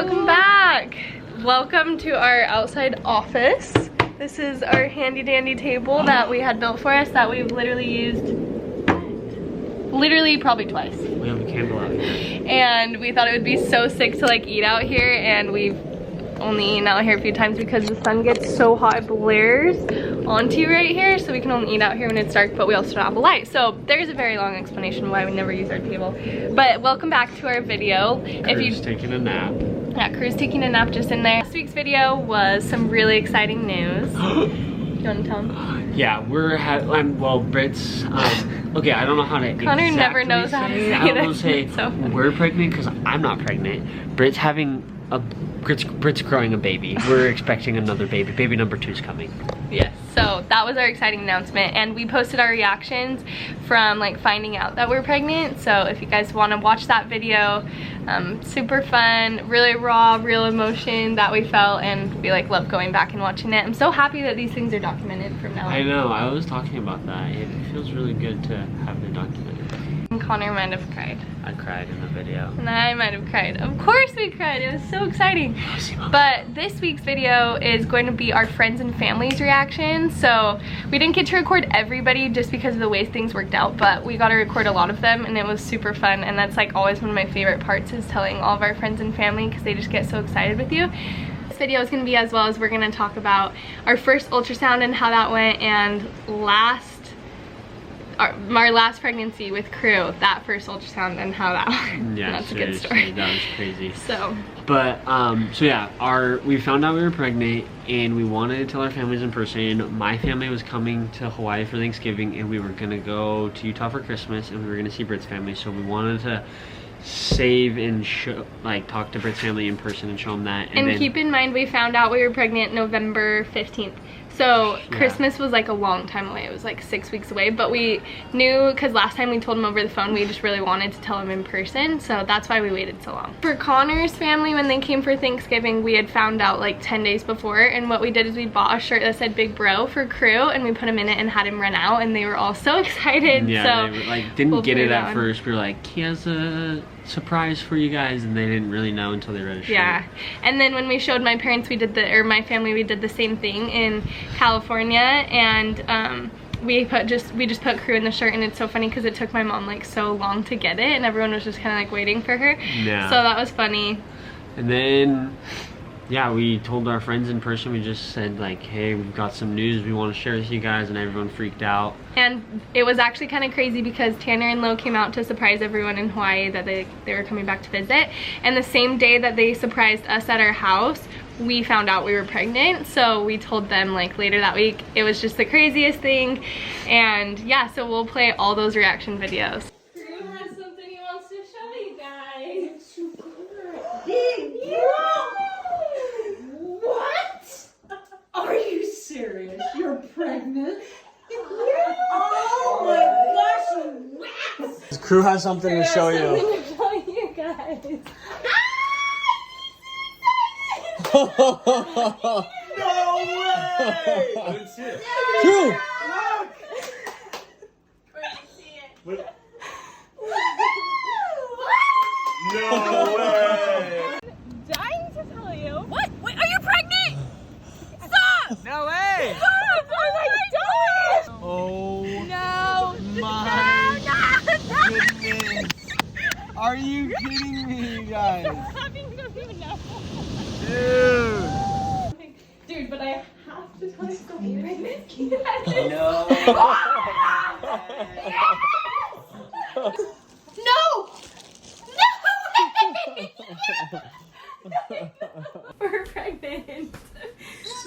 welcome back. Welcome to our outside office. This is our handy dandy table that we had built for us that we've literally used probably twice. We have a candle out here. And we thought it would be so sick to like eat out here, and we've only eaten out here a few times because the sun gets so hot it blares onto you right here, so we can only eat out here when it's dark, but we also don't have a light. So there's a very long explanation why we never use our table. But welcome back to our video. Krew's taking a nap. Yeah, Krew's taking a nap just in there. This week's video was some really exciting news. You want to tell them? Yeah, Brit's, okay, I don't know how to Connor exactly never knows how to say that. I will say So we're pregnant because I'm not pregnant. Brit's having Brit's growing a baby. We're expecting another baby. Baby number 2 is coming. yes, so that was our exciting announcement, and we posted our reactions from like finding out that we're pregnant. So if you guys want to watch that video, super fun, really raw, real emotion that we felt, and we like love going back and watching it. I'm so happy that these things are documented from now on. I know, I was talking about that. It feels really good to have it documented. And Connor might have cried. I cried in the video. And I might have cried. Of course we cried. It was so exciting. But this week's video is going to be our friends and family's reactions. So we didn't get to record everybody just because of the way things worked out, but we got to record a lot of them, and it was super fun. And that's like always one of my favorite parts, is telling all of our friends and family, because they just get so excited with you. This video is going to be, as well as we're going to talk about our first ultrasound and how that went, and our last pregnancy with Krew, that first ultrasound and how that went. Yeah, that's a good story. That was crazy. So yeah, we found out we were pregnant, and we wanted to tell our families in person. My family was coming to Hawaii for Thanksgiving, and we were gonna go to Utah for Christmas, and we were gonna see Brit's family. So we wanted to save and show, like, talk to Brit's family in person and show them that. And then, keep in mind, we found out we were pregnant November 15th. So yeah. Christmas was like a long time away. It was like 6 weeks away, but we knew, because last time we told him over the phone, we just really wanted to tell him in person, so that's why we waited so long. For Connor's family, when they came for Thanksgiving, we had found out like 10 days before, and what we did is we bought a shirt that said Big Bro for Krew, and we put him in it and had him run out, and they were all so excited. Yeah, so they were, like, didn't get it at first. We were like, he has a surprise for you guys, and they didn't really know until they read a shirt. Yeah, and then when we showed my parents, my family, we did the same thing in California, and we just put Krew in the shirt, and it's so funny because it took my mom like so long to get it, and everyone was just kind of like waiting for her. Yeah. So that was funny. And then, yeah, we told our friends in person. We just said like, hey, we've got some news we want to share with you guys, and everyone freaked out. And it was actually kind of crazy because Tanner and Lo came out to surprise everyone in Hawaii that they were coming back to visit, and the same day that they surprised us at our house, we found out we were pregnant. So we told them like later that week. It was just the craziest thing. And yeah, so we'll play all those reaction videos. Krew has something he wants to show you guys. It's super big. What? Are you serious? You're pregnant? Oh my gosh, you Krew has something to show you. To show you guys. No way! I didn't see it. Krew! Look! Where did you see it? What? No way! Dying to tell you. What? Wait, are you pregnant? Stop! No way! Stop! Oh my God! Oh No! my No! goodness! Are you kidding me, you guys? You don't even know. Dude, but I have to tell you something. no. No! No way! We're pregnant.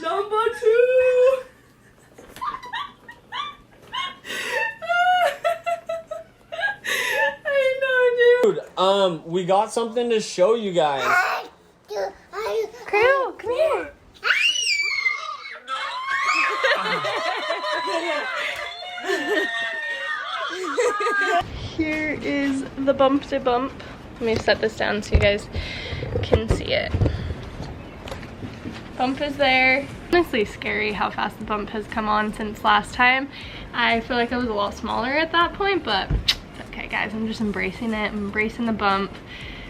Number 2. I know, dude. We got something to show you guys. Krew, come here. Here is the bump to bump. Let me set this down so you guys can see it. Bump is there. Honestly scary how fast the bump has come on since last time. I feel like it was a lot smaller at that point, but it's okay, guys. I'm just embracing it. I'm embracing the bump.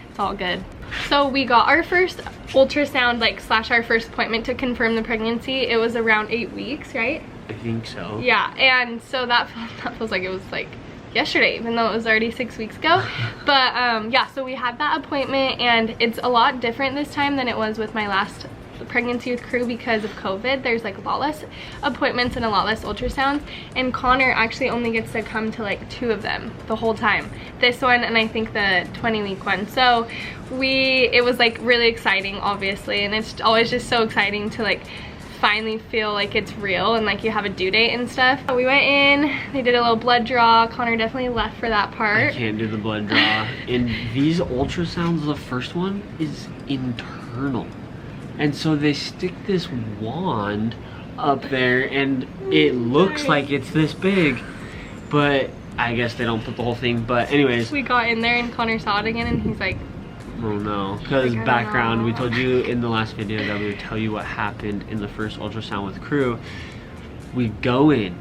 It's all good. So we got our first ultrasound, like / our first appointment to confirm the pregnancy. It was around 8 weeks, right? I think so. Yeah, and so that feels like it was like yesterday, even though it was already 6 weeks ago. But yeah, so we had that appointment, and it's a lot different this time than it was with my last pregnancy with Krew because of COVID. There's like a lot less appointments and a lot less ultrasounds, and Connor actually only gets to come to like 2 of them the whole time. This one and I think the 20-week one. So it was like really exciting, obviously, and it's always just so exciting to like finally feel like it's real and like you have a due date and stuff. We went in, they did a little blood draw. Connor definitely left for that part. I can't do the blood draw. And these ultrasounds, the first one is internal. And so they stick this wand up there and it looks like it's this big, but I guess they don't put the whole thing. But anyways. We got in there and Connor saw it again and he's like, oh no, because background, we told you in the last video that we would tell you what happened in the first ultrasound with Krew. We go in,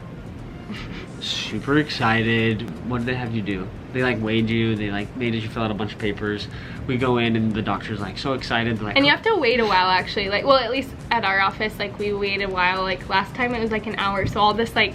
super excited. What did they have you do? They like weighed you, they like made you fill out a bunch of papers. We go in and the doctor's like so excited. Like, and you have to wait a while actually, like, well, at least at our office, like we waited a while. Like last time it was like an hour, so all this like,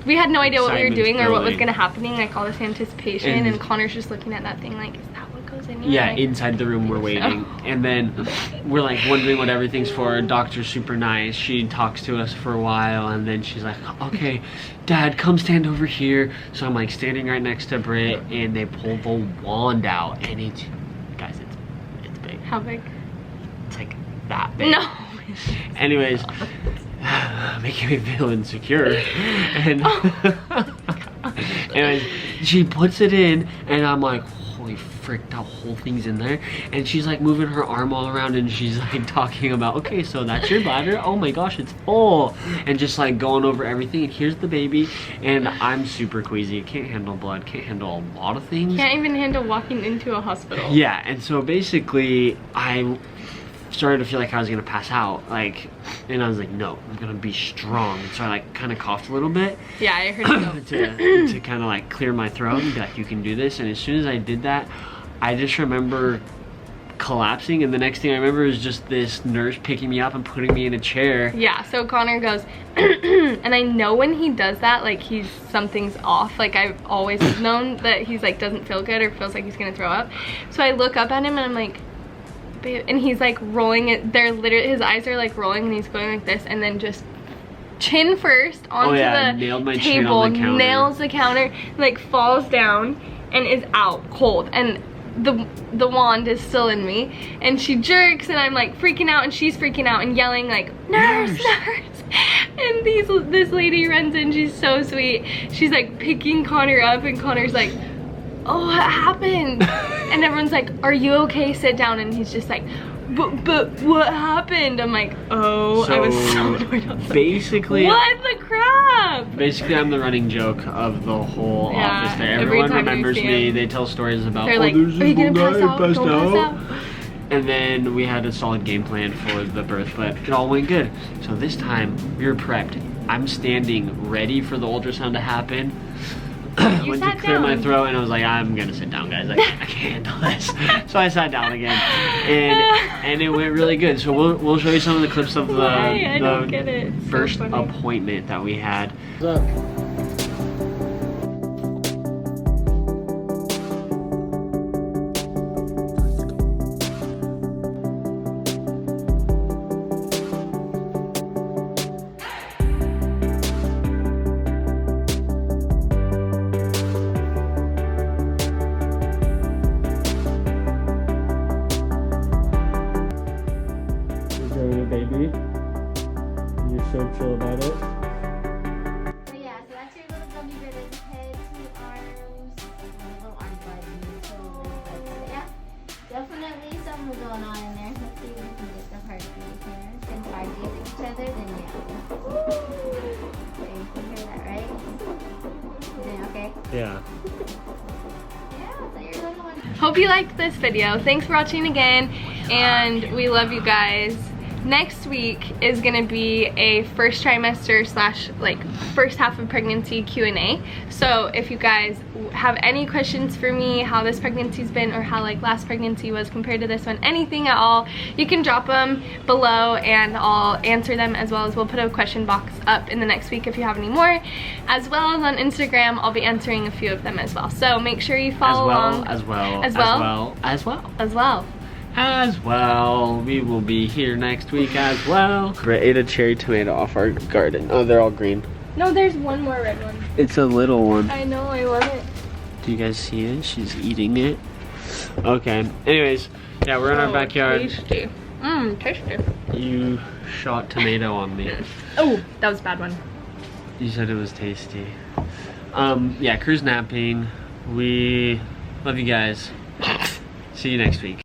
we had no idea what we were doing or what was gonna happen, like all this anticipation, and Connor's just looking at that thing like, is that what goes in here? Yeah, like, inside the room we're waiting. And then we're like wondering what everything's for. Doctor's super nice. She talks to us for a while and then she's like, okay, Dad, come stand over here. So I'm like standing right next to Britt and they pull the wand out and it's, guys, it's big. How big? It's like that big. No. Anyways, making me feel insecure. And anyways, she puts it in and I'm like, holy frick, that whole thing's in there. And she's like moving her arm all around and she's like talking about, okay, so that's your bladder, oh my gosh, it's full, and just like going over everything. And here's the baby, and I'm super queasy, can't handle blood, can't handle a lot of things, can't even handle walking into a hospital. Yeah, and so basically I started to feel like I was gonna pass out, like, and I was like, no, I'm gonna be strong. And so I like kind of coughed a little bit. Yeah, I heard it to kind of like clear my throat and be like, you can do this. And as soon as I did that, I just remember collapsing, and the next thing I remember is just this nurse picking me up and putting me in a chair. Yeah, so Connor goes and I know when he does that, like something's off. Like I've always known that he's like doesn't feel good or feels like he's gonna throw up. So I look up at him and I'm like, babe, and he's like rolling it. They're literally, his eyes are like rolling and he's going like this, and then just chin first onto the nailed my table, chin on the counter. Nails the counter, like falls down and is out cold, and the wand is still in me, and she jerks and I'm like freaking out and she's freaking out and yelling like, nurse, nurse. And this lady runs in, she's so sweet, she's like picking Connor up and Connor's like, oh, what happened? And everyone's like, are you okay? Sit down. And he's just like, but what happened? I'm like, oh, so I was so annoyed. Basically, what the crap? Basically, I'm the running joke of the whole office there. Everyone remembers me. They tell stories about, they're like, there's are you gonna pass out? passed Don't pass out. And then we had a solid game plan for the birth, but it all went good. So this time, we were prepped. I'm standing ready for the ultrasound to happen. I went to clear my throat and I was like, I'm gonna sit down, guys. I can't handle this. So I sat down again, and it went really good. So we'll show you some of the clips of the first appointment that we had. What's up? Baby, you're so chill about it. So yeah, so that's your little gummy bear. There's head, 2 arms, little arm bud, so yeah, definitely something going on in there. Let's see if we can get the heartbeat here. Since heartbeat with each other, then yeah. Okay, you can hear that, right? You doing okay? Yeah. Yeah, so your little one. Hope you liked this video. Thanks for watching again, and we love you guys. next week is gonna be a first trimester slash like first half of pregnancy Q&A. So if you guys have any questions for me, how this pregnancy's been, or how like last pregnancy was compared to this one, anything at all, you can drop them below and I'll answer them, as well as we'll put a question box up in the next week if you have any more, as well as on Instagram. I'll be answering a few of them as well, so make sure you follow along. As well. We will be here next week as well. I ate a cherry tomato off our garden. Oh, they're all green. No, there's one more red one. It's a little one. I know, I love it. Do you guys see it? She's eating it. Okay, anyways, yeah, we're in our backyard. Tasty. Tasty. You shot tomato on me. Oh, that was a bad one. You said it was tasty. Yeah, Krew's napping. We love you guys. See you next week.